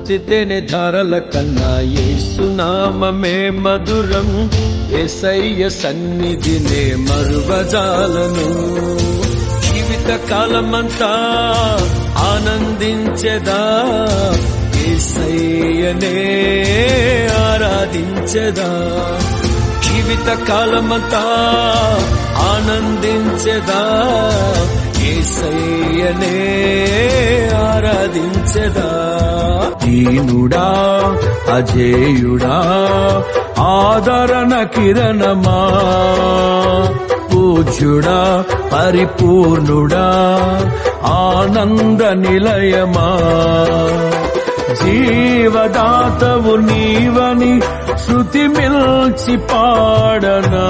మంచితేనే ధారల కన్నా యేసునామమే మధురం. యేసయ్య సన్నిధినే మరువజాలను. జీవిత కాలమంతా ఆనందించెదా, యేసయ్యనే ఆరాధించెదా. జీవిత కాలమంతా ఆనందించెదా, యేసయ్యనే ఆరాధించెదా. దీనుడా అజేయుడా ఆదరణ కిరణమా, పూజ్యుడా పరిపూర్ణుడా ఆనంద నిలయమా. జీవదాతవు నీవని శృతి మిల్చి పాడనా,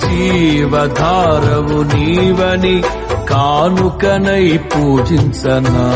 జీవధారవు నీవని కానుకనై పూజించనా.